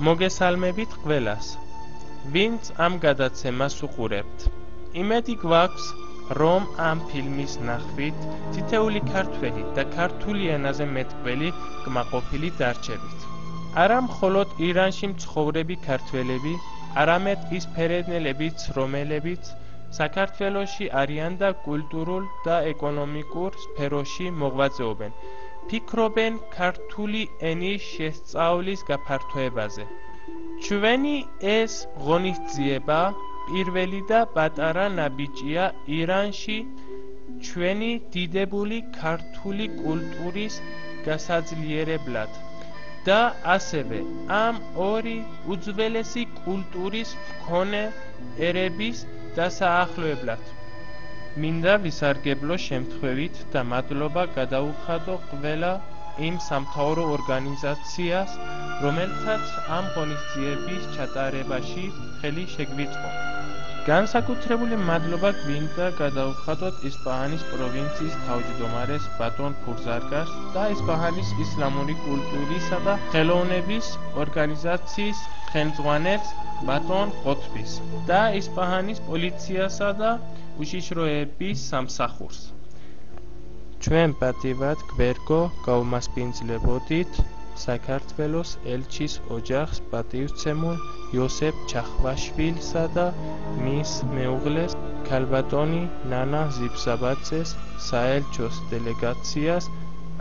მოგესალმებით ყველას, ვინც ამ გადაცემას უყურებთ. იმედი გვაქვს, რომ ამ ფილმის ნახვით თითეული ქართველი და ქართული ენაზე მეტყველი კმაყოფილი დარჩებით. არა მხოლოდ ირანში მცხოვრები ქართველები, არამედ ის ფერადნელებიც, რომელებიც საქართველოში არიან და კულტურულ და ეკონომიკურ სფეროში მოღვაწეობენ. ფიქრობენ ქართული ენის შესწავლის გაფართოებაზე. ჩვენი ეს ღონისძიება პირველი და პატარა ნაბიჯია ირანში ჩვენი დიდებული ქართული კულტურის გასაძლიერებლად და ასევე ამ ორი უძველესი კულტურის მქონე ერების დასაახლებლად. მინდა ვისარგებლო შემთხვევით და მადლობა გადაუხადო ყველა იმ სამთავრო ორგანიზაციას, რომელთაც ამ ღონისძიების ჩატარებაში ხელი შეგვიწყო. განსაკუთრებული მადლობა გვინდა გადაუხადოთ ისპაჰანის პროვინციის თავმჯდომარეს ბატონ ფურზარგას და ისპაჰანის ისლამური კულტურისა და ხელოვნების ორგანიზაციის ხელმძღვანელს ბატონ ყოთბის და ისპაჰანის პოლიციასა და უშიშროების სამსახურს. ჩვენ პატივად გვერგო გავუმასპინძლებოდით საქართველოს ელჩის ოჯახს პატივცემულ იოსებ ჩახვაშვილსა და მის მეუღლეს ქალბატონი ნანა ზიბზაბაძეს საელჩოს დელეგაციას,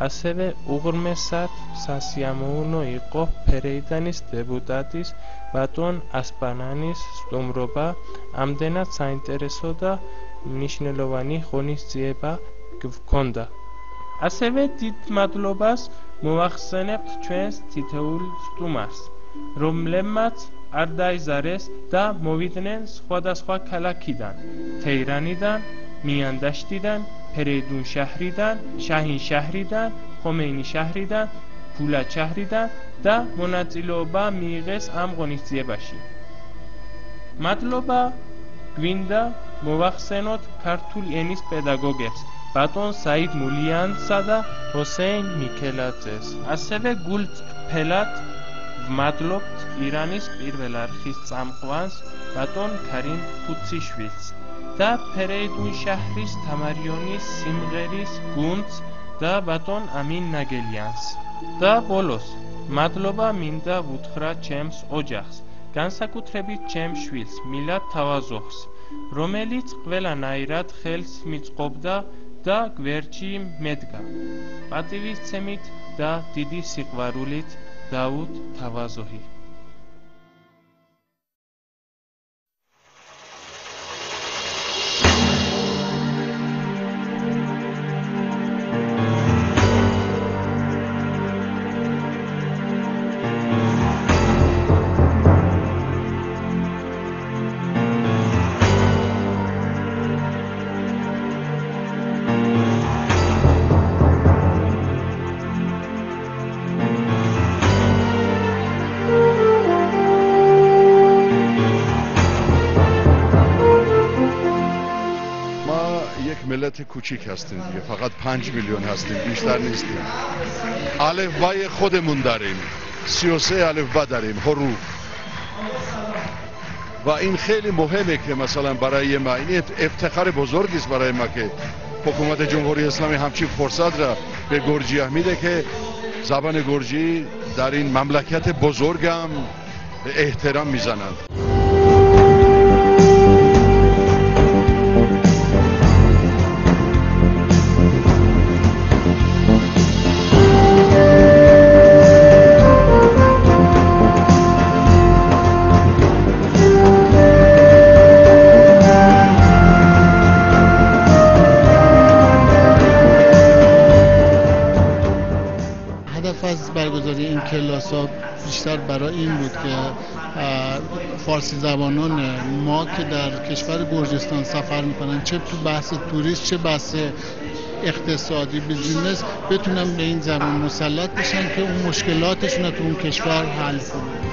ასევე უღრმესად სასიამოვნო იყო ფერეიდანის დეპუტატის ბატონ ასპანანის სტუმრობა, ამდენად საინტერესო და მნიშვნელოვანი ღონისძიება გვქონდა. ასევე დიდ მადლობას მოვახსენებთ ჩვენს თითოეულ სტუმარს, რომლებმაც არ დაიზარეს და მოვიდნენ სხვადასხვა ქალაქიდან, თეირანიდან, მიანდაშტიდან, ფერეიდუნ შაჰრიდან, შაჰინ შაჰრიდან, ხომეინი შაჰრიდან, ფულად შაჰრიდან და მონაწილეობა მიიღეს ამ ღონისძიებაში. მადლობა გვინდა მოვახსენოთ ქართული ენის პედაგოგებს, ბატონ საიდ მულიანსა და ჰოსეინ მიქელაძეს. ასევე გულწრფელად ვმადლობთ ირანის პირველ არხის წამყვანს ბატონ ქარიმ ხუციშვილს და ფერეიდუნ შაჰრის თამარიონის სიმღერის გუნდს და ბატონ ამინ ნაგელიანს. და ბოლოს მადლობა მინდა ვუთხრა ჩემს ოჯახს, განსაკუთრებით ჩემს შვილს მილად თავაზოხს, რომელიც ყველანაირად ხელს მიწყობდა და გვერდში მედგა. პატივისცემით და დიდი სიყვარულით, დავუდ თავაზოհი. ملت کوچیک هستیم دیگه، فقط 5 میلیون هستیم، بیشتر نیستیم. الفبای خودمون داریم، 33 الفبا داریم، حروف. و این خیلی مهمه که مثلا برای ما این افتخار بزرگی است برای ما که حکومت جمهوری اسلامی همچین فرصت را به گرجی میده که زبان گرجی در این مملکت بزرگ هم احترام میزنند. از برگزاری این کلاس‌ها بیشتر برای این بود که فارسی زبانان ما که در کشور گرجستان سفر میکنن، چه تو بحث توریست چه بحث اقتصادی بیزینس، بتونن به این زبان مسلط بشن که اون مشکلاتشون رو تو اون کشور حل کنن.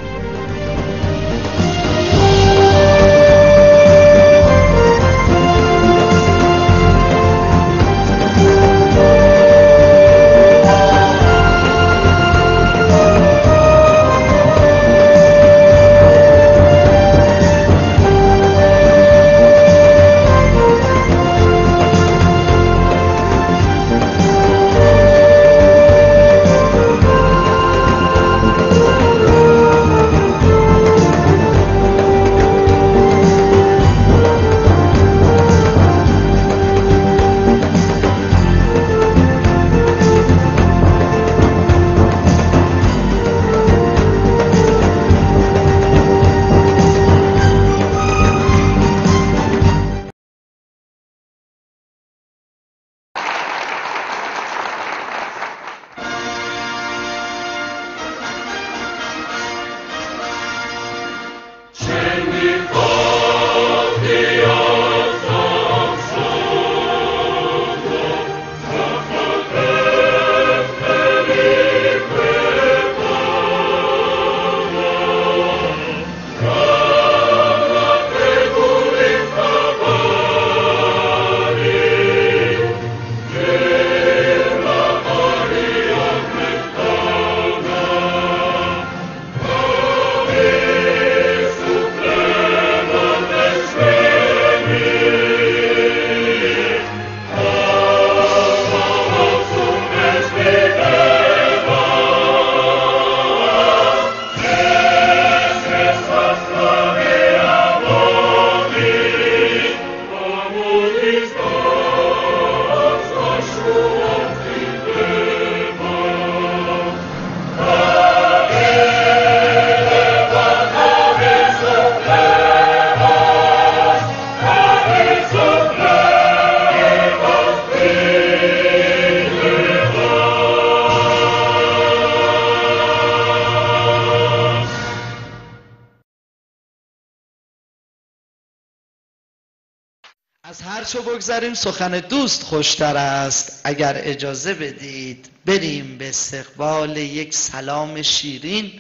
هر چه بگذاریم سخن دوست خوشتر است. اگر اجازه بدید بریم به استقبال یک سلام شیرین،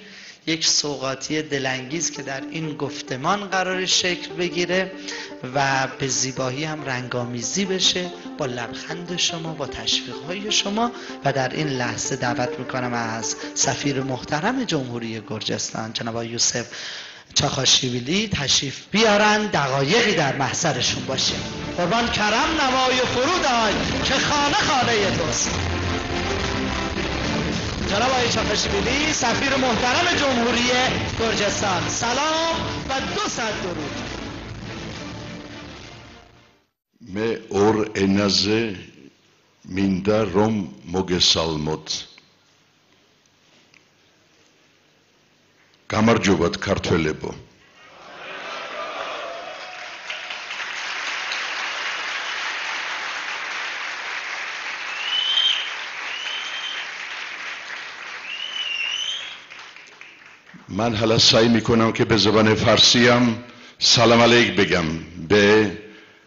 یک سوغاتی دلانگیز که در این گفتمان قرار شکل بگیره و به زیبایی هم رنگامیزی بشه با لبخند شما، با تشویق‌های شما. و در این لحظه دعوت میکنم از سفیر محترم جمهوری گرجستان جناب یوسف چاخاشویلی تشریف بیارن، دقایقی در محضرشون باشه. قربان کرم نوای فرود آی که خانه خانه توست. جناب آقای چاخاشویلی سفیر محترم جمهوری گرجستان، سلام و 200 درود. მე ორ ენაზე მინდა რომ მოგესალმოთ. გამარჯობათ ქართველებო. من حالا سعی میکنم که به زبان فارسی هم سلام علیک بگم به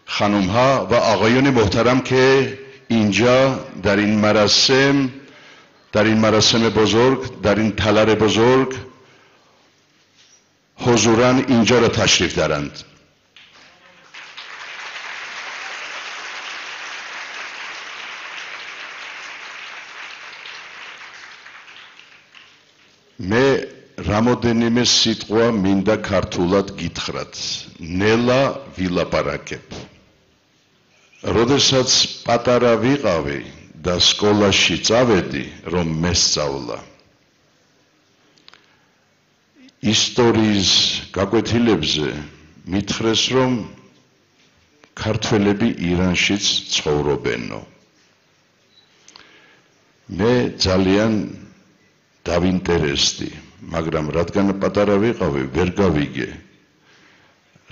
خانم ها و آقایون محترم که اینجا در این مراسم بزرگ، در این تالار بزرگ حضوراً اینجا را تشریف دارند. მე რამოდენიმე სიტყვა მინდა ქართულად გითხრათ. ნელა ვილაპარაკებ. როდესაც პატარა ვიყავი და სკოლაში წავედი, რომ მესწავლა. ისტორიის გაკვეთილებზე მითხრეს, რომ ქართველები ირანშიც ცხოვრობენო. მე ძალიან დავინტერესდი, მაგრამ რადგან პატარა ვიყავი, ვერ გავიგე,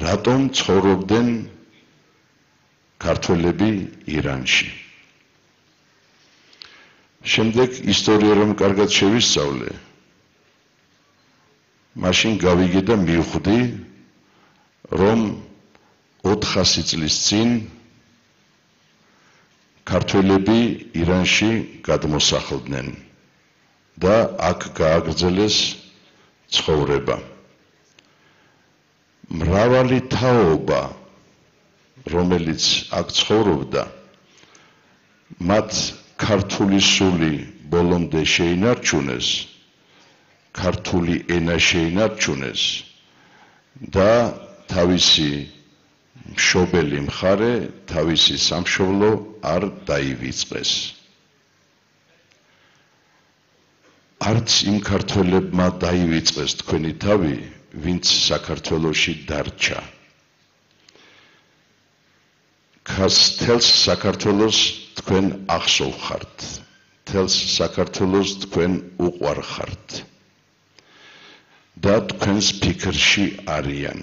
რატომ ცხოვრობდნენ ქართველები ირანში. შემდეგ ისტორია რომ კარგად შევისწავლე, მაშინ გავიგე და მივხვდი, რომ 400 წლის წინ ქართველები ირანში გადმოსახლდნენ და აქ გააგრძელეს ცხოვრება. მრავალი თაობა, რომელიც აქ ცხოვრობდა, მათ ქართული სული ბოლომდე შეინარჩუნეს, ქართული ენა შეინარჩუნეს და თავისი მშობელი მხარე, თავისი სამშობლო არ დაივიწყეს. არც იმ ქართველებმა დაივიწყეს თქვენი თავი, ვინც საქართველოში დარჩა. თელს საქართველოს თქვენ ახსოვხართ, თელს საქართველოს თქვენ უყვარხართ და თქვენს ფიქრში არიან.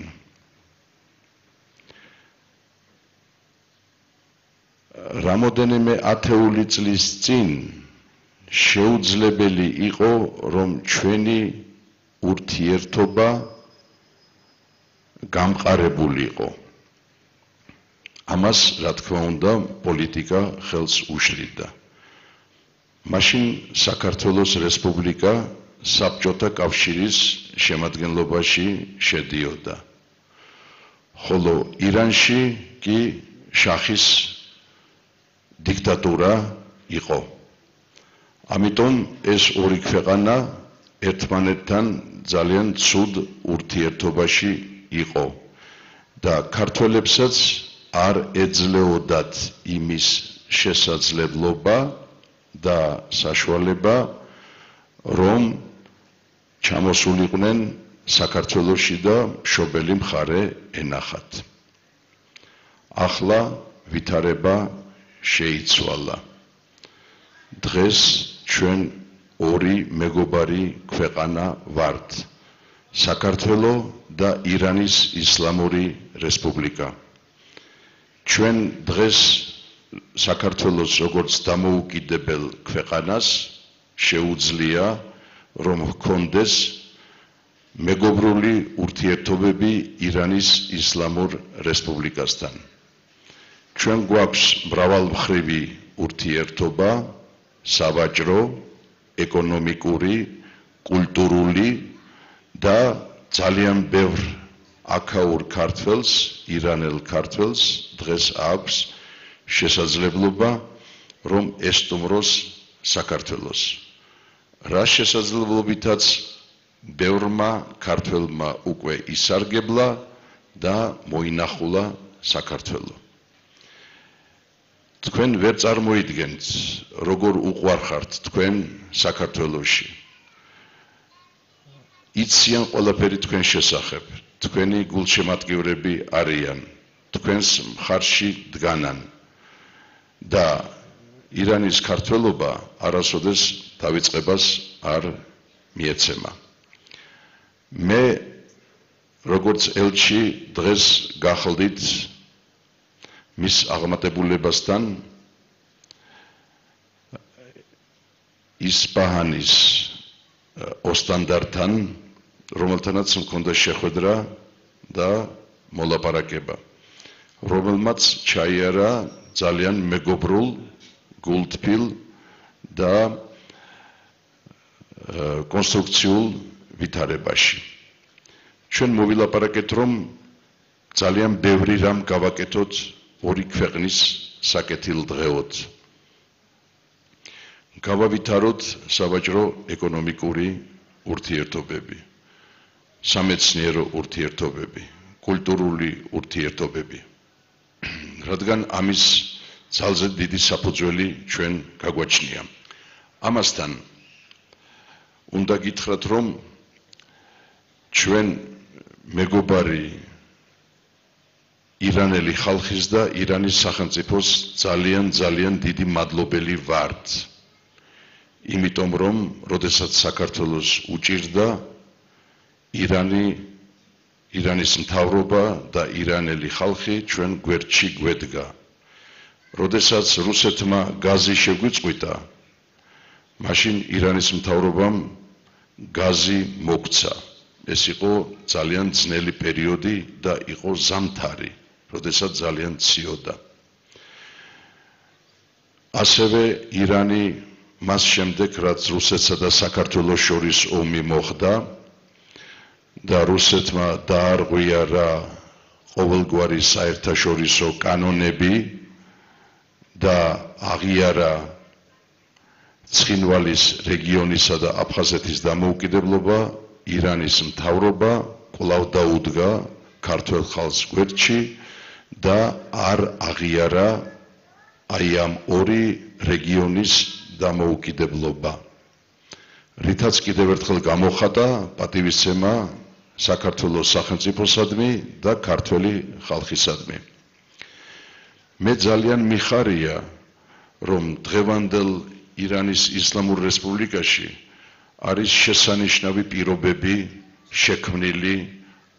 რამოდენიმე ათეული წლის წინ შეუძლებელი იყო, რომ ჩვენი ურთიერთობა გამყარებულიყო. ამას, რა თქმა უნდა, პოლიტიკა ხელს უშლიდა. მაშინ საქართველოს რესპუბლიკა საბჭოთა კავშირის შემადგენლობაში შედიოდა. ხოლო ირანში კი შახის დიქტატურა იყო. ამიტომ ეს ორი ქვეყანა ერთმანეთთან ძალიან ცუდ ურთიერთობაში იყო და ქართველებსაც არ ეძლეოდათ იმის შესაძლებლობა და საშუალება, რომ ჩამოსულიყვნენ საქართველოში და მშობელი მხარე ენახათ. ახლა ვითარება შეიცვალა. დღეს ჩვენ ორი მეგობარი ქვეყანა ვართ, საქართველო და ირანის ისლამური რესპუბლიკა. ჩვენ დღეს საქართველოს როგორც დამოუკიდებელ ქვეყანას შეუძლია, რომ ჰქონდეს მეგობრული ურთიერთობები ირანის ისლამურ რესპუბლიკასთან. ჩვენ გვაქვს მრავალმხრივი ურთიერთობა, სავაჭრო, ეკონომიკური, კულტურული და ძალიან ბევრ აქაურ ქართველს, ირანელ ქართველს დღეს აქვს შესაძლებლობა რომ ესტუმროს საქართველოს. რა შესაძლებლობითაც ბევრმა ქართველმა უკვე ისარგებლა და მოინახულა საქართველო. თქვენ ვერ წარმოიდგენთ როგორ უყვარხართ თქვენ საქართველოში. იციან ყველაფერი თქვენ შესახებ. თქვენი გულშემატკივრები არიან. თქვენს მხარში დგანან. და ირანის ქართველობა არასოდეს დავიწყებას არ მიეცემა. მე როგორც ელჩი დღეს გახლდით მის აღმატებულებასთან ისპაჰანის ოსტანდართან, რომელთანაც მქონდა შეხვედრა და მოლაპარაკება, რომელმაც ჩაიარა ძალიან მეგობრულ, გულთბილ და კონსტრუქციულ ვითარებაში. ჩვენ მოვილაპარაკეთ, რომ ძალიან ბევრი რამ გავაკეთოთ ორი ქვეყნის საკეთილდღეოდ. გავავითაროთ სავაჭრო ეკონომიკური ურთიერთობები, სამეცნიერო ურთიერთობები, კულტურული ურთიერთობები. რადგან ამის ძალზე დიდი საფუძველი ჩვენ გაგვაჩნია. ამასთან უნდა გითხრათ, რომ ჩვენ მეგობარი ირანელი ხალხის და ირანის სახელმწიფოს ძალიან დიდი მადლობელი ვართ. იმიტომ რომ როდესაც საქართველოს უჭირდა ირანის მთავრობა და ირანელი ხალხი ჩვენ გვერდში გვედგა. როდესაც რუსეთმა გაზი შეგვიწყვიტა, მაშინ ირანის მთავრობამ გაზი მოგცა. ეს იყო ძალიან ძნელი პერიოდი და იყო ზამთარი, როდესაც ძალიან ციოდა. ასევე ირანი მას შემდეგ, რაც რუსეთსა და საქართველოს შორის ომი მოხდა და რუსეთმა დაარღვია ყოველგვარი საერთაშორისო კანონები და აღიარა ცხინვალის რეგიონისა და აფხაზეთის დამოუკიდებლობა, ირანის მთავრობა კვლავ დაუდგა ქართველ ხალხს გვერდში და არ აღიარა აი ამ ორი რეგიონის დამოუკიდებლობა. რითაც კიდევ ერთხელ გამოხატა პატივისცემა საქართველოს სახელმწიფოსადმი და ქართველი ხალხისადმი. მე ძალიან მიხარია, რომ დღევანდელ ირანის ისლამურ რესპუბლიკაში არის შესანიშნავი პირობები შექმნილი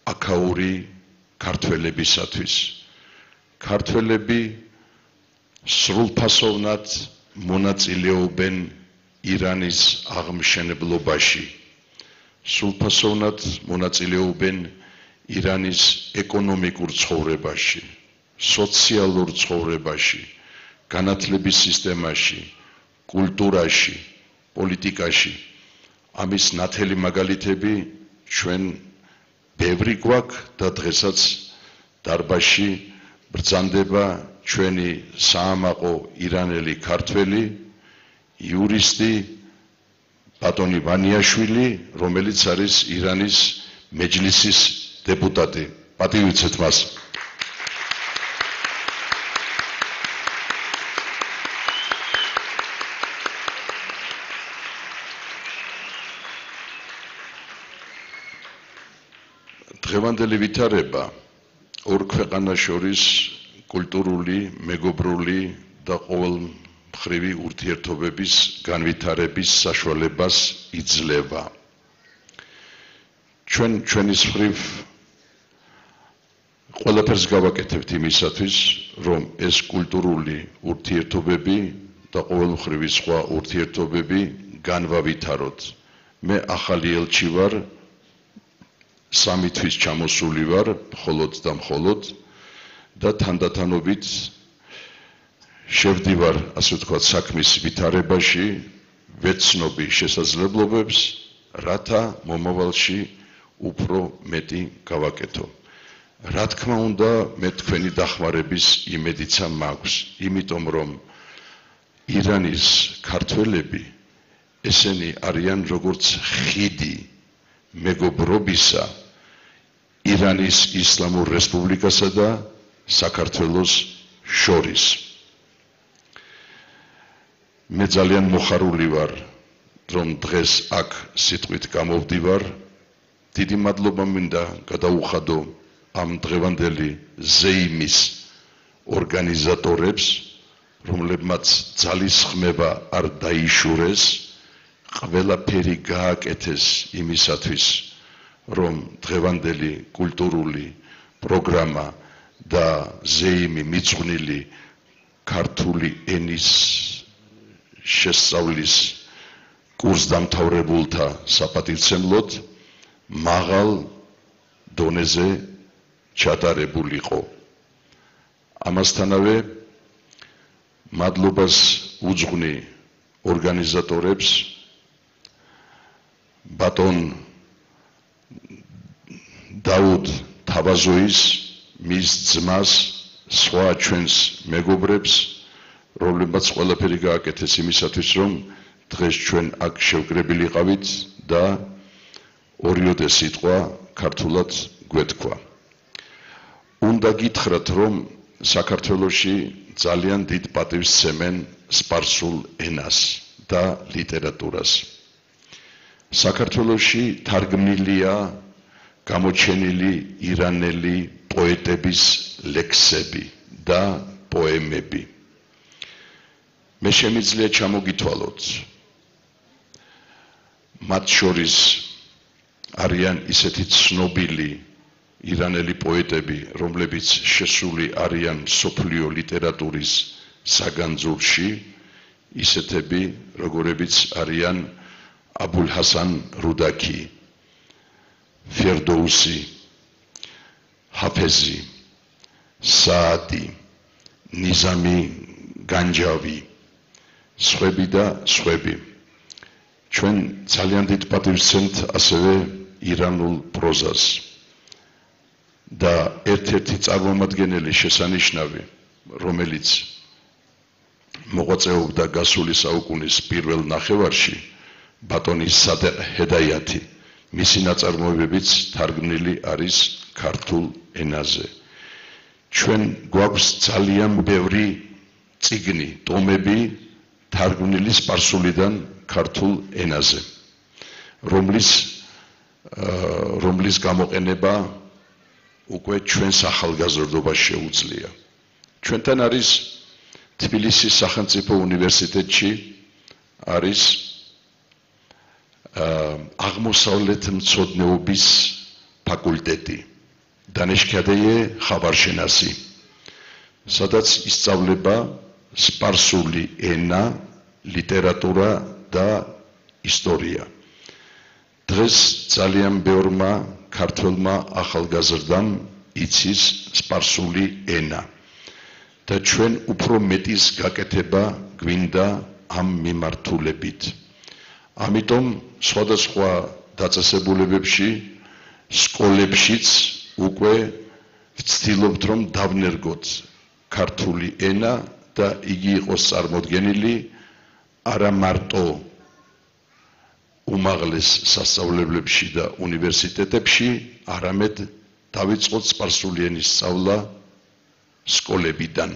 აქაური ქართველებისათვის. ქართველები სრულფასოვნად მონაწილეობენ ირანის აღმშენებლობაში. სრულფასოვნად მონაწილეობენ ირანის ეკონომიკურ ცხოვრებაში, სოციალურ ცხოვრებაში, განათლების სისტემაში, კულტურაში, პოლიტიკაში. ამის ნათელი მაგალითები ჩვენ ბევრი გვაქვს და დღესაც დარბაზში ბრძანდება ჩვენი საამაყო ირანელი ქართველი იურისტი ბატონი ვანიაშვილი, რომელიც არის ირანის მეჯლისის დეპუტატი. პატივიცეთ მას. დღევანდელი ვითარება ორ ქვეყანას შორის კულტურული, მეგობრული და ყოველმხრივი ურთიერთობების განვითარების საშუალებას იძლევა. ჩვენის მხრივ ყველაფერს გავაკეთებთ იმისათვის, რომ ეს კულტურული ურთიერთობები და ყოველმხრივი სხვა ურთიერთობები განვავითაროთ. მე ახალი ელჩი ვარ, 3 თვის ჩამოსული ვარ, მხოლოდ და მხოლოდ და თანდათანობით შევდივარ, ასე ვთქვათ, საქმის ვითარებაში, ვეცნობი შესაძლებლობებს, რათა მომავალში უფრო მეტი გავაკეთო. რა თქმა უნდა, მე თქვენი დახმარების იმედიცა მაქვს, იმიტომ რომ ირანის ქართველები ესენი არიან როგორც ხიდი მეგობრობისა ირანის ისლამურ რესპუბლიკასა და საქართველოს შორის. მე ძალიან მოხარული ვარ, რომ დღეს აქ სიტყვით გამოვდივარ. დიდი მადლობა მინდა გადაუხადო ამ დღევანდელი ზეიმის ორგანიზატორებს, რომლებმაც ძალისხმევა არ დაიშურეს, ყველაფერი გააკეთეს იმისათვის, რომ დღევანდელი კულტურული პროგრამა და ზეიმი მიძღვნილი ქართული ენის შესწავლის კურსდამთავრებულთა საპატივცემლოდ მაღალ დონეზე ჩატარებულიყო. ამასთანავე მადლობას უძღვნი ორგანიზატორებს, ბატონ დაუდ თავაზოის, მის ძმას, სხვა ჩვენს მეგობრებს, რომლებმაც ყველაფერი გააკეთეს იმისათვის, რომ დღეს ჩვენ აქ შევკრებილიყავით და ორიოდე სიტყვა ქართულად გვეთქვა. უნდა გითხრათ, რომ საქართველოში ძალიან დიდ პატივს სცემენ სპარსულ ენას და ლიტერატურას. საქართველოში თარგმნილია გამოჩენილი ირანელი პოეტების ლექსები და პოემები. მე შემიძლია ჩამოგითვალოთ, მათ შორის არიან ისეთი ცნობილი ირანელი პოეტები, რომლებიც შესული არიან მსოფლიო ლიტერატურის საგანძურში, ისეთები, როგორებიც არიან აბულჰასან რუდაქი, ფერდოუსი, ჰაფეზი, საადი, ნიზამი განჯავი, სხვები და სხვები. ჩვენ ძალიან დიდ პატივს ვსცემთ ასევე ირანულ პროზას. და ერთ-ერთი წარმომადგენელი შესანიშნავი, რომელიც მოღვაწეობდა გასული საუკუნის პირველ ნახევარში, ბატონი სადეყ ჰედაიათი, მისი ნაწარმოებებიც თარგმნილი არის ქართულ ენაზე. ჩვენ გვაქვს ძალიან ბევრი წიგნი, ტომები თარგმნილი სპარსულიდან ქართულ ენაზე, რომლის გამოყენება უკვე ჩვენს ახალგაზრდობას შეუძლია. ჩვენთან არის თბილისის სახელმწიფო უნივერსიტეტში არის აღმოსავლეთმცოდნეობის ფაკულტეტი, დანეშქადეიე ხაბარშენასი, სადაც ისწავლება სპარსული ენა, ლიტერატურა და ისტორია. დღეს ძალიან ბევრმა ქართველმა ახალგაზრდამ იცის სპარსული ენა და ჩვენ უფრო მეტის გაკეთება გვინდა ამ მიმართულებით. ამიტომ სხვადასხვა დაწესებულებებში, სკოლებშიც უკვე ვცდილობთ, რომ დავნერგოთ ქართული ენა და იგი იყოს წარმოდგენილი არა მარტო უმაღლეს სასწავლებლებში და უნივერსიტეტებში, არამედ დავიწყოთ სპარსული ენის სწავლა სკოლებიდან.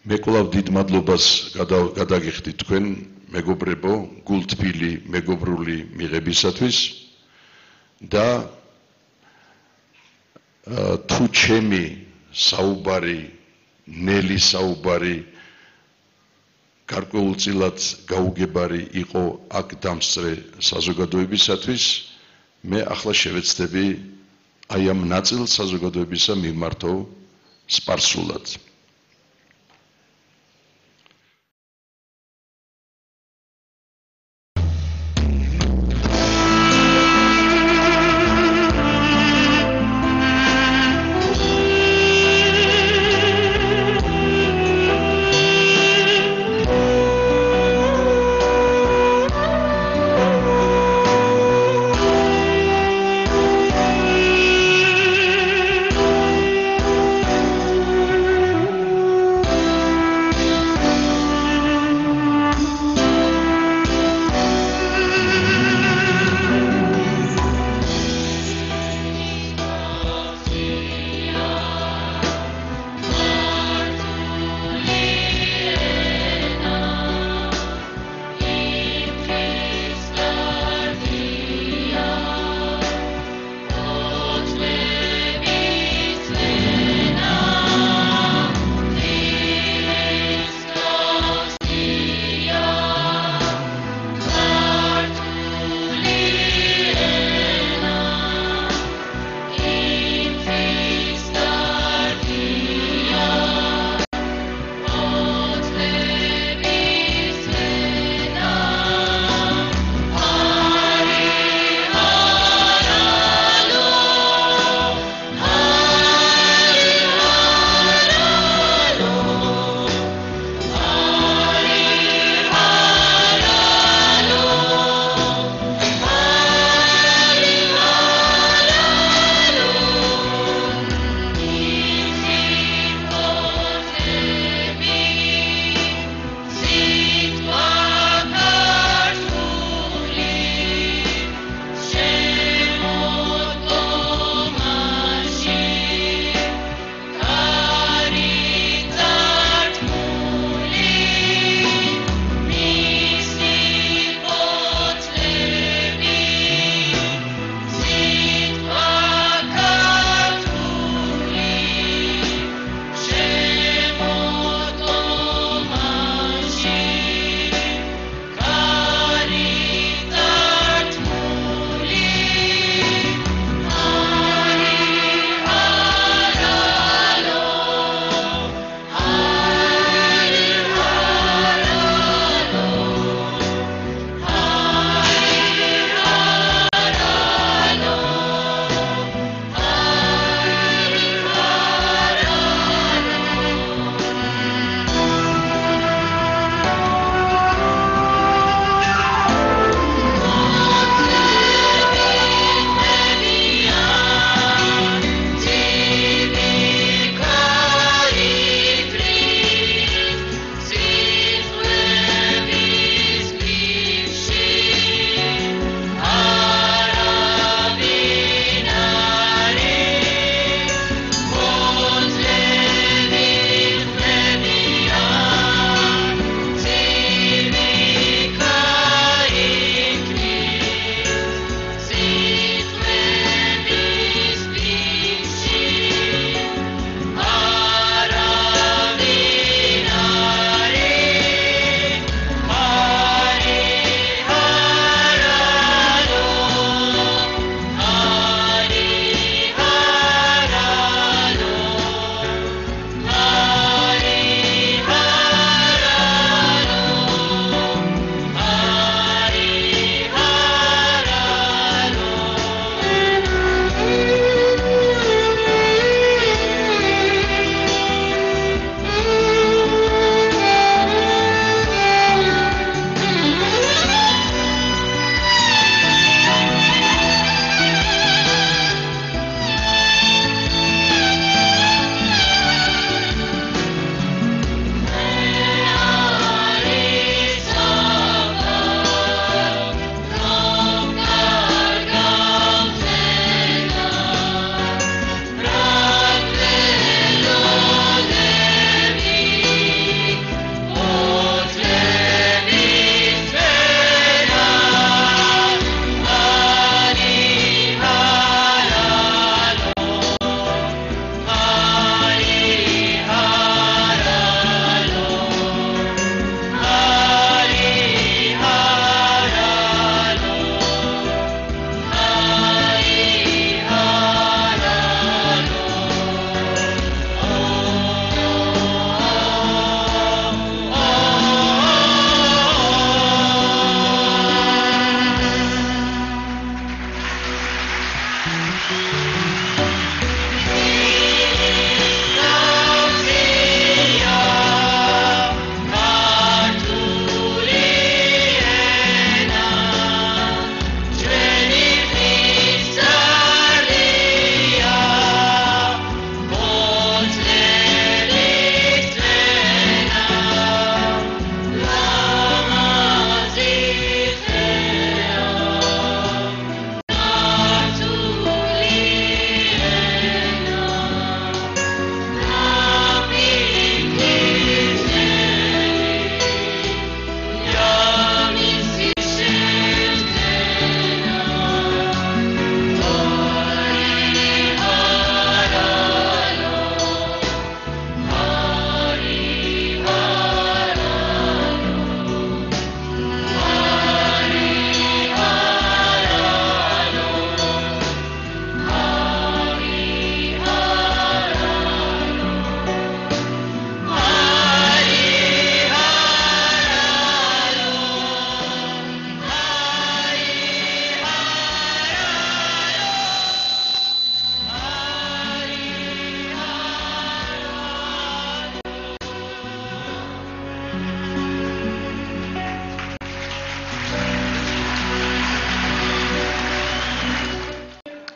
მე კვლავ დიდ მადლობას გადაგიხდით თქვენ, მეგობრებო, გულთბილი მეგობრული მიღებისათვის და თუ ჩემი საუბარი, ნელი საუბარი გარკვეულწილად გაუგებარი იყო აქ დამსწრე საზოგადოებისათვის, მე ახლა შევეცდები აი ამ ნაწილ საზოგადოებისა მიმართო სპარსულად.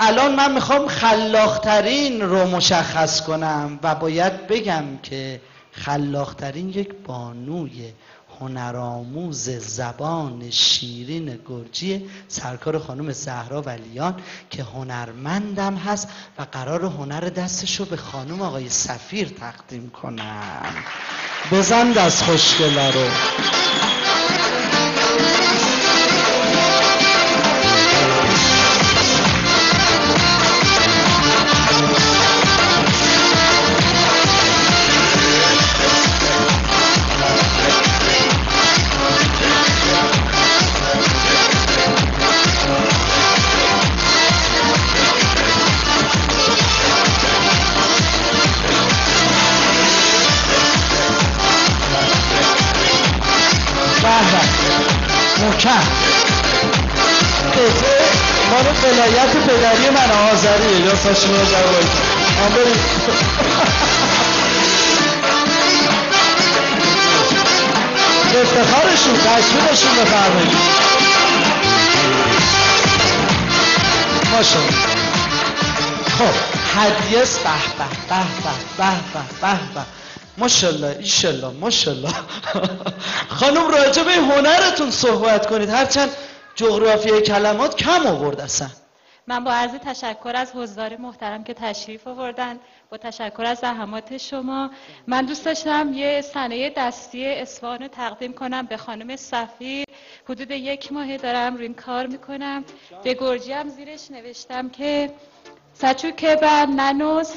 الان من میخوام خلاقترین رو مشخص کنم و باید بگم که خلاقترین یک بانوی هنرآموز زبان شیرین گرجی سرکار خانم زهرا ولیان که هنرمندم هست و قرار هنر دستشو به خانم آقای سفیر تقدیم کنم. بزن دست خوشگلا رو. محکم قطعه مال ولایت پدری من آذریه یا ساشینا جوایی هم بریم افتخارشون تشویقشون بفرمایید. ماشاءالله. خب هدیه است. به به به به به به به ماشاءالله ایشالله ماشاءالله. خانم راجع به هنرتون صحبت کنید، هرچند جغرافیای کلمات کم آورد اصلا. من با عرض تشکر از حضار محترم که تشریف آوردن، با تشکر از زحمات شما، من دوست داشتم یه صحنه دستی اصفهان رو تقدیم کنم به خانم سفیر. حدود 1 ماه دارم روی این کار میکنم. به گرجی هم زیرش نوشتم که سچو که بر ننوز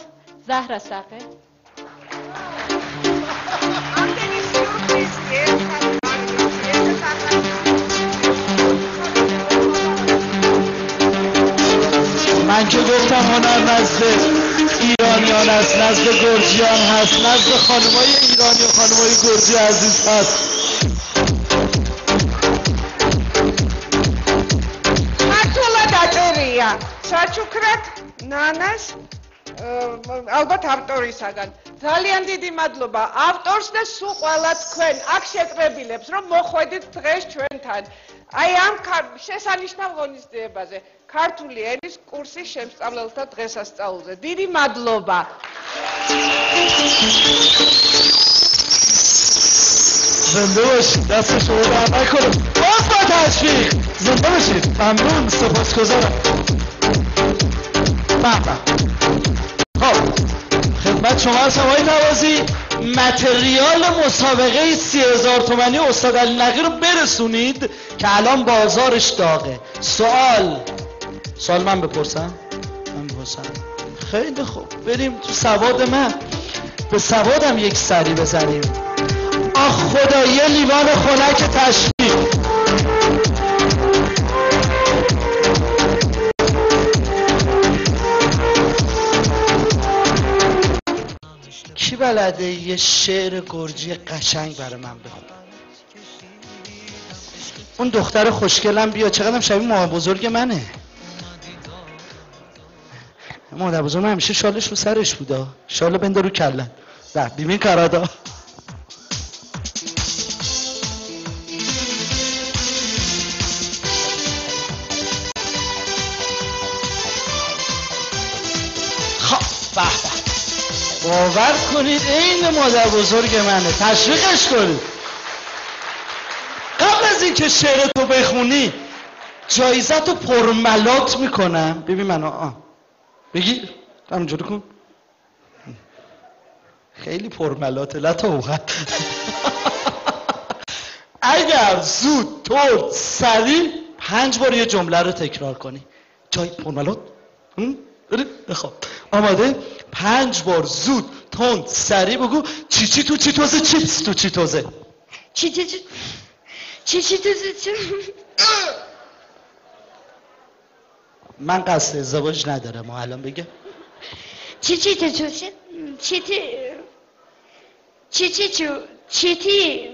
زهر سقه. من که گفتم هنر نزد ایرانیان است، نزد گرجیان هست، نزد خانمای ایرانی و خانمای گرجی عزیز هست. მართლა დაწერია საჩუქრად ნანას ალბათ ავტორისაგან. ძალიან დიდი მადლობა ავტორს და სულ ყველა თქვენ აქ შეკრებილებს რომ მოხვედით დღეს ჩვენთან. აი ამ შესანიშნავ ღონისძიებაზე ქართული ენის კურსის შემსწავლელთა დღესასწაულზე. დიდი მადლობა. زنده باشید، دست شما در نکنه. باز با تشویق زنده باشید. ممنون، سپاسگزارم. خب خدمت شما هستم آقای نوازی. متریال مسابقه 30,000 تومانی استاد علی نقی رو برسونید که الان بازارش داغه. سوال من بپرسم؟ خیلی خوب، بریم تو سواد من. به سوادم یک سری بزنیم. آخ خدا، یه لیوان خنک تشویق. کی بلده یه شعر گرجی قشنگ برای من بخونه؟ اون دختر خوشگلم بیا، چقدرم شبیه مامان بزرگ منه. مادر بزرگ من همیشه شالش رو سرش بودا، شالو بنده رو کلن. نه بیمین کارادا. خب به به، باور کنید این مادر بزرگ منه. تشویقش کنید. قبل از اینکه شعرتو بخونی جایزتو پرملات میکنم. ببین منو بگیر همونجوری کن. خیلی پرملاته لطا اوقت. اگر زود ترد سریع 5 بار یه جمله رو تکرار کنی. جای پرملات خب آماده؟ 5 بار زود تند سریع بگو. چی تو چی توزه، چیپس تو چی توزه. چی توزه من قصد ازدواج ندارم الان بگم. چی توزه چی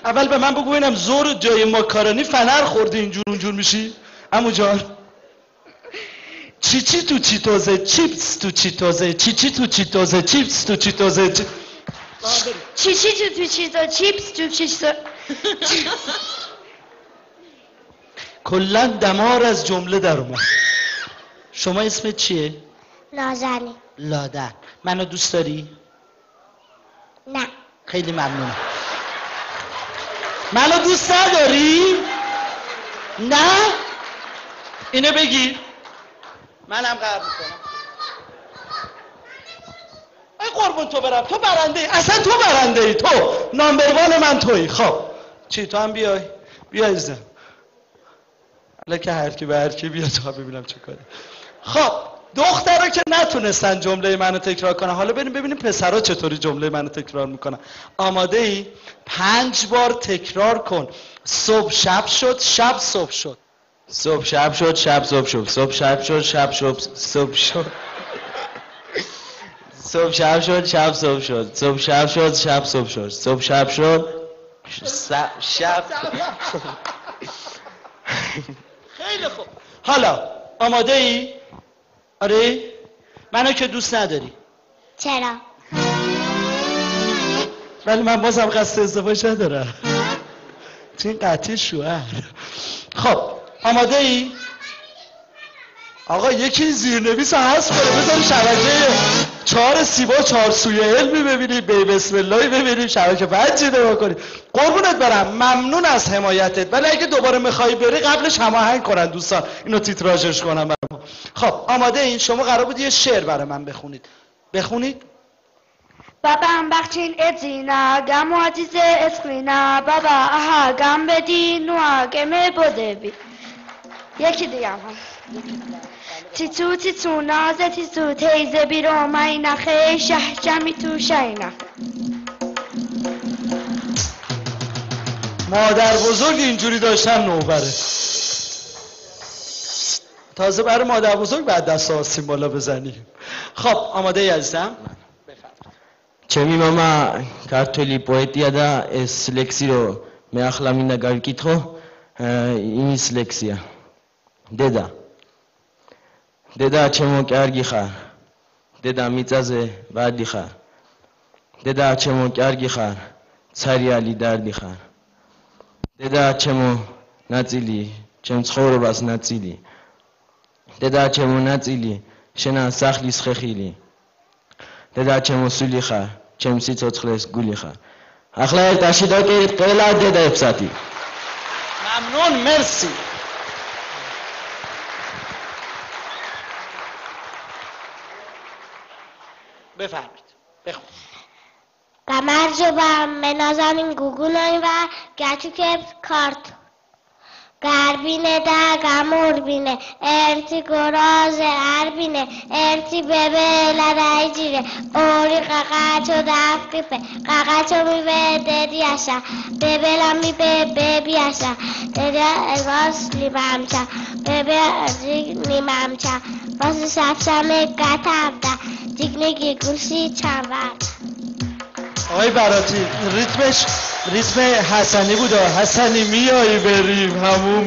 اول به من بگو اینم زور جای ماکارونی فنر خورده اینجور اونجور میشی؟ عمو جان چی تو چی توزه، چیپس تو چی توزه، چی تو چی توزه، چیپس تو چی توزه. چی تو چی توزه، چیپس تو چی توزه. کلن دمار از جمله در اومد. شما اسمت چیه؟ نازنین. لادن. منو دوست داری؟ نه. خیلی ممنونم. منو دوست نداری؟ نه؟ اینو بگیر. منم قرار میکنم. ای قربون تو برم، تو برنده ای. اصلا تو برنده ای. تو نامبر وان من تویی. خب چی تو هم بیای؟ بیای عزیزم. حالا که هر کی به هر کی بیاد تا ببینم چه کاری. خب دخترها که نتونستن جمله منو تکرار کنن، حالا بریم ببینیم پسرها چطوری جمله منو تکرار میکنن. آماده ای؟ 5 بار تکرار کن. صبح شب شد، شب صبح شد. صبح شب شد، شب صبح شد. صبح شب شد، شب صبح شد. صبح شب شد، شب صبح شد. صبح شب شد، شب صبح شد. صبح شب شد، شب. خیلی خوب. حالا آماده ای؟ آره؟ منو که دوست نداری. چرا؟ ولی من بازم قصد ازدواج ندارم. تو این قطعی شوهر. خب آماده ای؟ آقا یکی زیرنویس هست کنه بذاری شبکه 4 سیما 4 سوی علمی ببینیم، به بسم الله ببینیم، شبکه 5 نگاه کنیم. قربونت برم، ممنون از حمایتت، ولی اگه دوباره میخوای بری قبلش هماهنگ کنن دوستان، اینو تیتراژش کنم برام. خب آماده این؟ شما قرار بود یه شعر برای من بخونید. بخونید. Babam bakchin etzina, gam azize eskrina, baba aha gam bedi nua geme bodevi. یکی دیگه هم تیتو تیتو نازه تیتو تیزه بیرو مینخه شه جمی تو شینه. مادر بزرگ اینجوری داشتن نوبره. تازه برای مادر بزرگ بعد دست آستین بالا بزنیم. خب آماده ای عزیزم؟ Ჩემი мама ქართული პოეტია და ეს ლექსი რო მე ახლა მინდა გავიკითხო, იმის ლექსია. დედა. დედა ჩემო კარგი ხარ. დედა მიწაზე ვადი ხარ. დედა ჩემო კარგი ხარ. ცარიალი დარდი ხარ. დედა ჩემო ნაწილი, ჩემ ცხოვრებას ნაწილი. დედა ჩემო ნაწილი, შენა სახლის ხეხილი. დედა ჩემო სული ხარ, ჩემ სიცოცხლეს გული ხარ. ახლა ერთაში დაკერით ყველა დედაებსათი. ممنون مرسی. بفرمایید. بخون. Gamarjobam menazanin guguloin va gachukeps kart. Garbine da gamurbine, erti goroze arbine, erti bebela raijire, ori qaqacho dafkipe, qaqacho mi be dedi asha, bebela mi be bebi asha, dedi evas limamcha, bebe limamcha, vas safsame gatabda, dignegi gulsi chavat. آقای براتی ریتم حسنی بود. حسنی میایی بریم هموم؟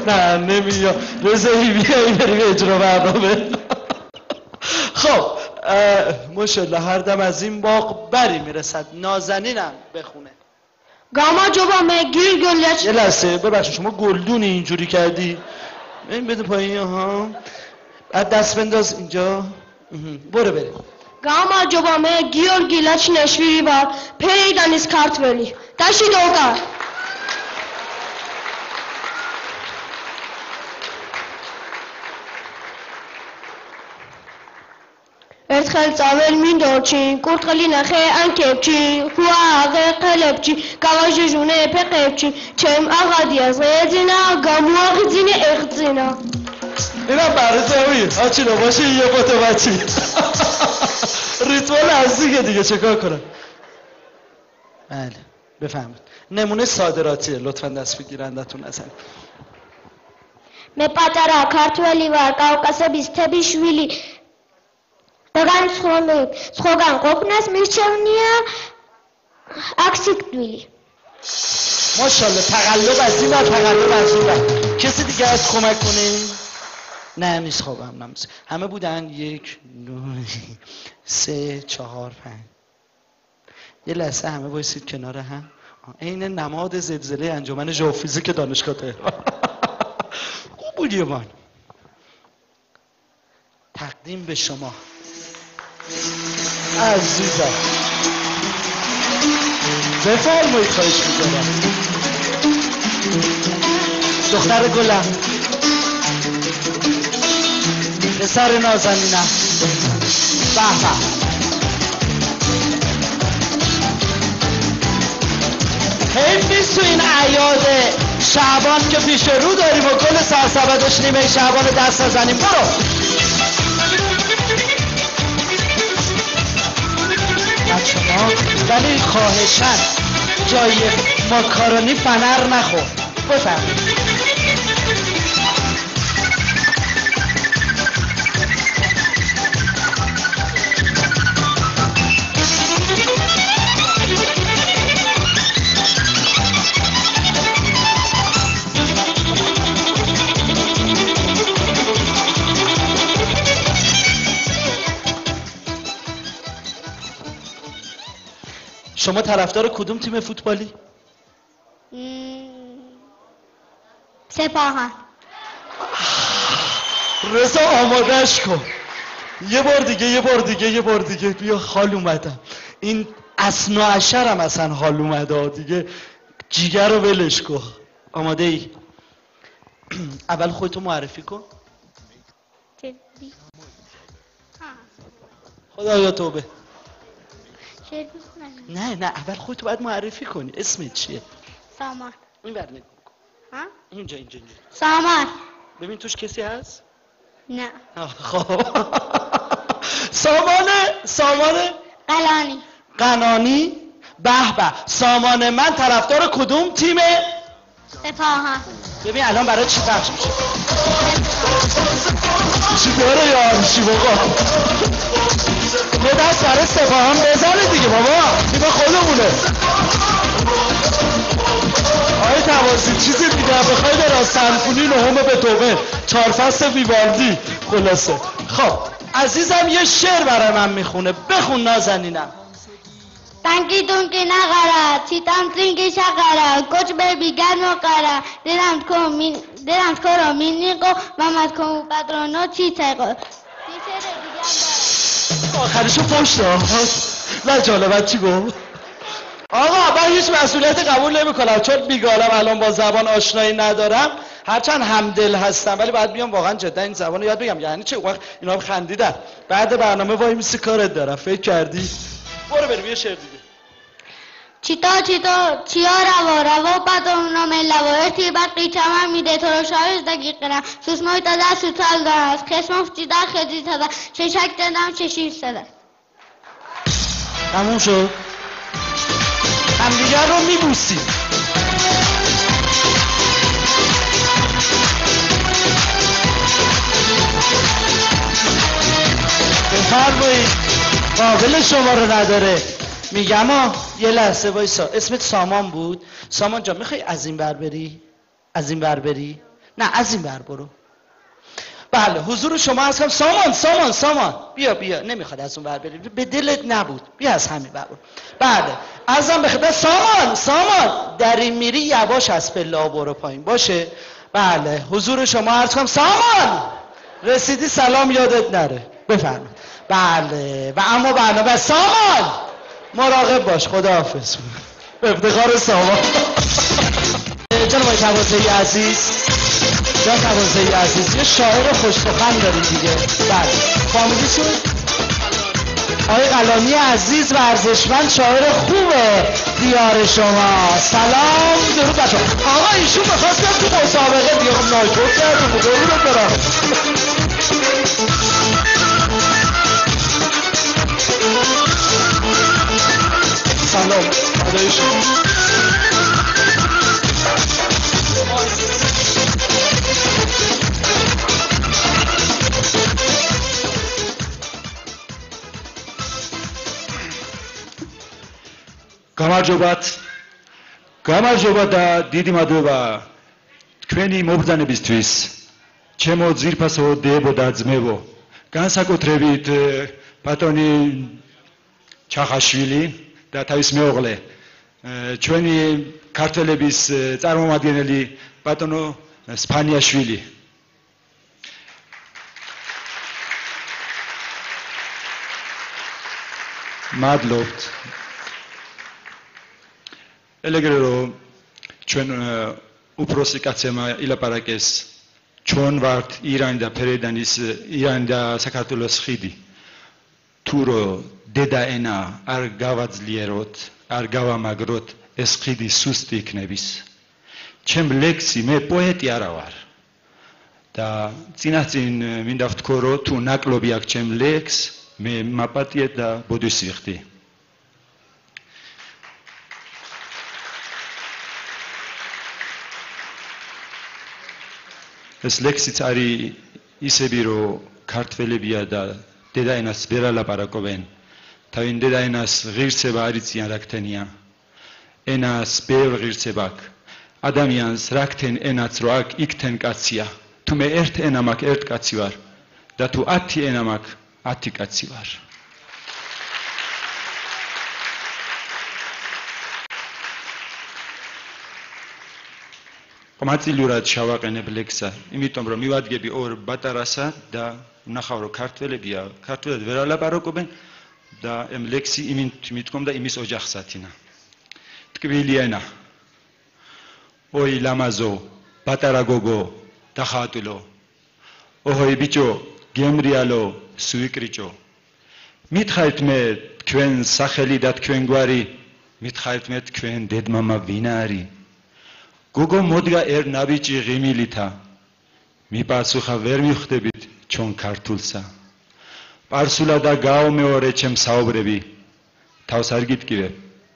نه نمیا رضایی بیایی بریم اجرا برنامه. خب ماشاءالله هر دم از این باغ بری میرسد. نازنینم بخونه. گاما جوبا مگیر گلیچ. یه لحظه ببخشید شما گلدونی اینجوری کردی؟ این بده پایین ها. بعد دست بنداز اینجا. برو بریم. Gama jobame Georgi Lachnashvili var Pereydanis Kartveli. Taşı doğda. ერთხელ წაվել მინდორჩი, კურტყელი ნახე ანკებში, ხუაღე ყელებში, გავაჟეჟუნე ფეყებში, ჩემ აღადიას ეძინა, გამოაღიძინე ეხძინა. اینا برزاوی آچینا باشه یه بوته بچی ریتوال نزدیکه دیگه چکار کنم؟ بله بفهمید. نمونه صادراتیه، لطفا دست بگیرندتون نزنید. მე პატარა ქართველი ვარ, კავკასების თებიშვილი. რადგან სხვაგან ყოფნას მირჩევნია აქ სიკვდილი. ماشاءالله تقلب از این و تقلب از اون. کسی دیگه از کمک کنه؟ نه نیست. خب هم نمیست. همه بودن 1 2 3 4 5. یه لحظه همه بایستید کنار هم. این نماد زلزله انجمن ژئوفیزیک دانشگاه تهران. خوب بود یه من. تقدیم به شما عزیزم. بفرمایید، خواهش میکنم. دختر گلم، پسر نازنینم، به به. حیف نیست تو این اعیاد شعبان که پیش رو داریم و گل سرسبدش نیمه شعبان دست نزنیم. برو بچه‌ها، ولی خواهشاً جای ماکارونی فنر نخور. بفرمایید. شما طرفدار کدوم تیم فوتبالی؟ سپاهان. رضا آمادش کن. یه بار دیگه بیا، حال اومدم. این اثنا عشرم اصلا حال اومده دیگه، جیگر رو ولش کن. آماده ای؟ اول خودتو معرفی کن. خدایا توبه. نه اول خودتو باید معرفی کنی. اسمت چیه؟ سامان. این بر نگاه کن. ها؟ اینجا. سامان. ببین توش کسی هست؟ نه. خب سامان قنانی. به به. سامان من طرفدار کدوم تیمه؟ سپاهان. ببین الان برای چی پخش میشه؟ چی داره یارشی بابا؟ یه دست برای سپاهان بزنه دیگه بابا، تیم خودمونه. آقای توازی چیزی دیگه بخوای برای سنفونی نهم بتوون، 4 فصل ویوالدی. خلاصه خب عزیزم یه شعر برای من میخونه. بخون نازنینم. Tanki tunki nagara, chitam trinki shakara, coach baby gano cara, delante coro minico, mamad como patrono chichego. آخرشو فوش داد. نه جالبت چی گفت؟ آقا من هیچ مسئولیت قبول نمیکنم، چون بیگالم الان با زبان آشنایی ندارم، هرچند همدل هستم ولی باید بیام واقعا جدا این زبان رو یاد بگم. یعنی چه وقت اینا هم خندیدن بعد برنامه وای میسی کارت دارم. فکر کردی؟ برو بریم یه شعر دیگه. چیتا چیا روا پاتون me lavorati baqi chama mi de to رو شاید دقیقاً سوسمای تا دست سال دارست قسمم چیدا خدی تا ششک دادم ششیر شده. تموم شد. همدیگر رو میبوسیم. بفرمایید. قابل شما رو نداره. میگم یه لحظه وایسا. اسمت سامان بود؟ سامان جان میخوای از این بر بری؟ نه از این بر برو. بله حضور شما هستم. سامان بیا نمیخواد از اون بر بری، به دلت نبود، بیا از همین بر برو. بله ازم به خدمت. سامان در این میری یواش از پلا برو پایین باشه. بله حضور شما عرض کنم. سامان رسیدی سلام یادت نره. بفرمایید. بله و اما برنامه سامان مراقب باش. خداحافظ. به افتخار سامان. جناب توازی عزیز یه شاعر خوش سخن دارید دیگه. بله فامیلیشون آقای قلانی عزیز ورزشمند، شاعر خوبه دیار شما. سلام درود بچه‌ها. آقا ایشون می‌خواست بیاد تو مسابقه دیگه، خب ناچار کردم قربونت برم. سلام خدای شما. გამარჯობა დიდი მადლობა თქვენი მობრძანებისთვის. ჩემო ძირფასო დებო და ძმებო, განსაკუთრებით ბატონი ჩახაშვილი და თავის მეუღლე, ჩვენი ქართველების წარმომადგენელი ბატონო სფანიაშვილი. მადლობთ. ელეგრე რომ ჩვენ უფროსი კაცებმა ილაპარაკეს ჩვენ ვართ ირანი და ფერედანის ირანი და საქართველოს ხიდი. თუ რომ დედა ენა არ გავაძლიეროთ, არ გავამაგროთ, ეს ხიდი სუსტი იქნების. ჩემ ლექსი მე პოეტი არა ვარ. და წინასწინ მინდა ვთქო რომ თუ ნაკლობი აქვს ჩემ ლექსს, მე მაპატიეთ და ბოდიშს ვიხდი. ეს ლექსიც არის ისები რომ ქართველებია და დედაენას ვერ ალაპარაკობენ. თავინ დედაენას ღირსება არ იციან რა ქთენია. ენას ბევრ ღირსება აქვს. ადამიანს რა ქთენ ენაც რო აქვს, იქთენ კაცია. თუ მე ერთ ენა მაქვს, ერთ კაცი ვარ. და თუ 10 ენა მაქვს, 10 კაცი ვარ. კომაწილურად შევაყენებ ლექსა, იმიტომ რომ მივადგები ორ ბატარასა და ვნახავ რომ ქართველებია, ქართულად ვერ ალაპარაკობენ და ამ ლექსი იმით მithkom და იმის ოჯახს ათინა. ტკბილი ენა. ოი ლამაზო, ბატარა გოგო, დახატულო. ოჰოი ბიჭო, გემრიალო, სუიკრიჭო. მითხარით მე თქვენ სახელი და თქვენ გვარი, მითხარით მე თქვენ დედმამა ვინ არის? გოგო მოდგა ერთ ნაბიჯი ღიმილითა. მიპასუხა ვერ მიხვდებით ჩვენ ქართულსა. პარსულა და გაომეორე ჩემ საუბრები. თავს არ გიტკივე,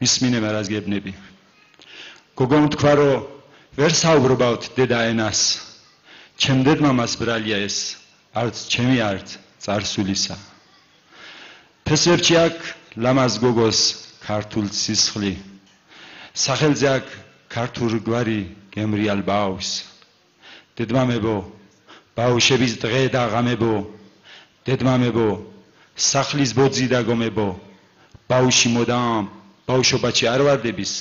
მისმინე მარას გებნები. გოგომ თქვა რომ ვერ საუბრობავთ დედა ენას. ჩემ დედმამას ბრალია ეს, არც ჩემი არც წარსულისა. ფესვერჩი აქ ლამაზ გოგოს ქართულ სისხლი. სახელზე აქ ქართულ გვარი გემრიალ ბავშვს. დედმამებო, ბავშვების დღე და ღამებო, დედმამებო, სახლის ბოძი და გომებო, ბავშვი მოდამ ბავშვობაჩი არ ვარდების,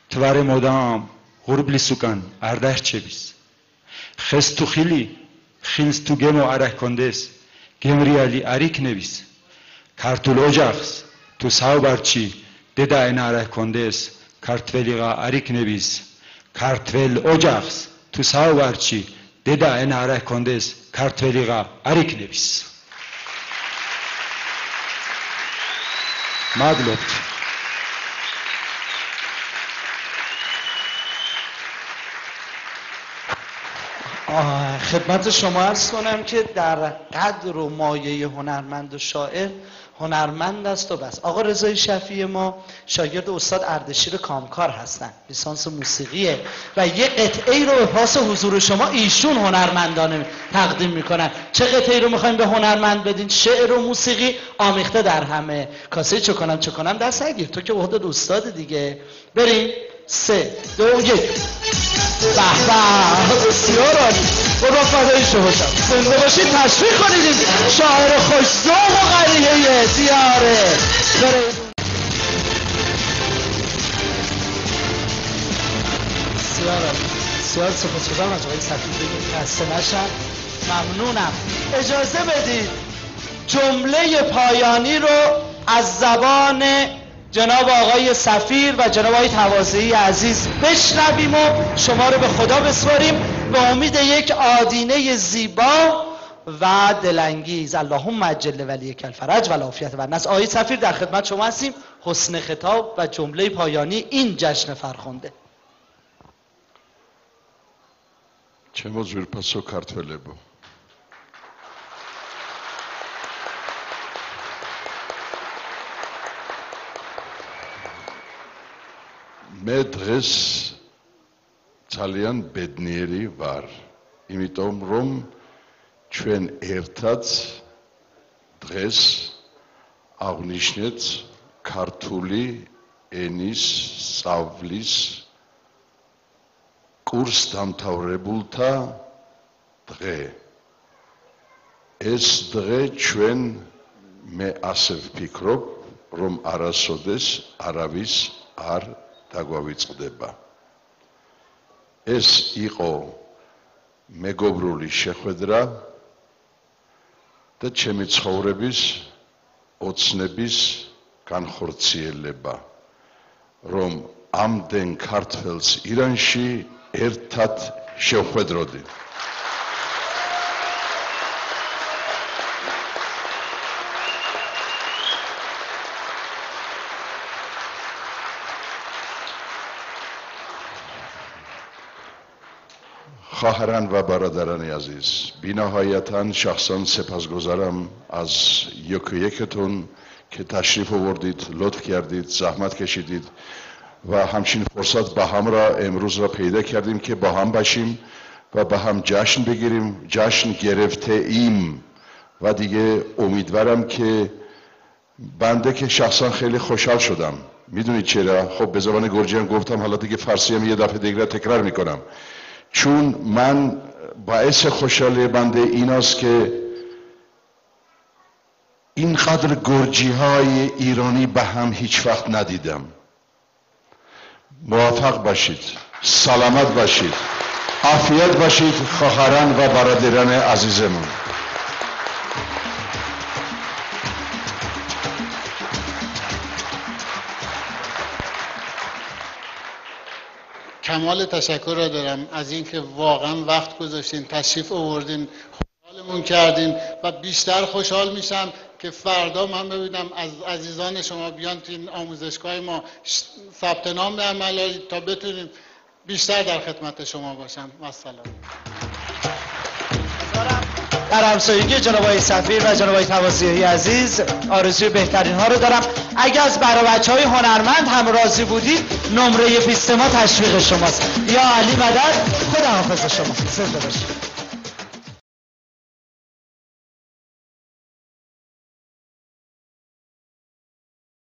თვარე მოდამ ღურბლის უკან არ დარჩების. ხეს თუ ხილი, ხილს თუ გემო არ ჰქონდეს, გემრიალი არ იქნების. ქართულ ოჯახს თუ საუბარში დედა ენა არ ჰქონდეს, ქართველიღა არ იქნების. ქართულ ოჯახს თუ საუბარში დედა ენა არ ჰქონდეს, ქართველიღა არ იქნების. მადლობთ. خدمت شما عرض کنم که در قدر و مایه هنرمند و شاعر هنرمند است و بس. آقا رضای شفیع ما شاگرد استاد اردشیر کامکار هستن، لیسانس موسیقیه و یه قطعه رو به پاس حضور شما ایشون هنرمندانه تقدیم میکنن. چه قطعه رو میخوایم به هنرمند بدین؟ شعر و موسیقی آمیخته در همه. کاسه چه کنم دست نگیر، تو که عهده استاد دیگه. بریم 3 2 1. به به، بسیار عالی. خدا فدای شما شد. زنده باشید، تشویق کنید این شاعر خوش‌ذوق و قریحه دیاره. بسیار سپاسگزارم از آقای سفیر، بگیم خسته نشن. ممنونم. اجازه بدید جمله پایانی رو از زبان جناب آقای سفیر و جناب آقای تواضعی عزیز بشنویم و شما رو به خدا بسپاریم به امید یک آدینه زیبا و دلانگیز. اللهم عجل ولیک الفرج و العافیت و النصر. آقای سفیر در خدمت شما هستیم. حسن خطاب و جمله پایانی این جشن فرخنده. ჩემო ძვირფასო ქართველებო, მე დღეს ძალიან ბედნიერი ვარ, იმიტომ რომ ჩვენ ერთად დღეს აღნიშნეთ ქართული ენის სწავლის კურს დამთავრებულთა დღე. ეს დღე ჩვენ, მე ასე ვფიქრობ, რომ არასოდეს არავის არ დაგვავიწყდება. ეს იყო მეგობრული შეხვედრა და ჩემი ცხოვრების ოცნების განხორციელება, რომ ამდენ ქართველს ირანში ერთად შევხვედროდი. خواهران و برادران عزیز، بی‌نهایتاً شخصاً سپاسگزارم از یکتون که تشریف آوردید، لطف کردید، زحمت کشیدید و همچین فرصت با هم را امروز را پیدا کردیم که با هم باشیم و با هم جشن بگیریم. جشن گرفته ایم و دیگه امیدوارم که بنده که شخصاً خیلی خوشحال شدم. میدونید چرا؟ خب به زبان گرجی هم گفتم، حالا دیگه فارسی هم یه دفعه دیگه تکرار میکنم. چون من باعث خوشحالی بنده این است که اینقدر گرجی های ایرانی به هم هیچ وقت ندیدم. موفق باشید، سلامت باشید، عافیت باشید خواهران و برادران عزیزمون. کمال تشکر را دارم از اینکه واقعا وقت گذاشتین، تشریف آوردین، خوشحالمون کردین و بیشتر خوشحال میشم که فردا من ببینم از عزیزان شما بیان تو این آموزشگاه ما ثبت نام به عمل تا بتونیم بیشتر در خدمت شما باشم. والسلام. در همسایگی جناب آقای سفیر و جناب آقای تواسیحی عزیز آرزوی بهترین ها رو دارم. اگر از برای بچهای هنرمند هم راضی بودید، نمره پیست ما تشویق شماست. یا علی مدد، خداحافظ شما. زنده باشید.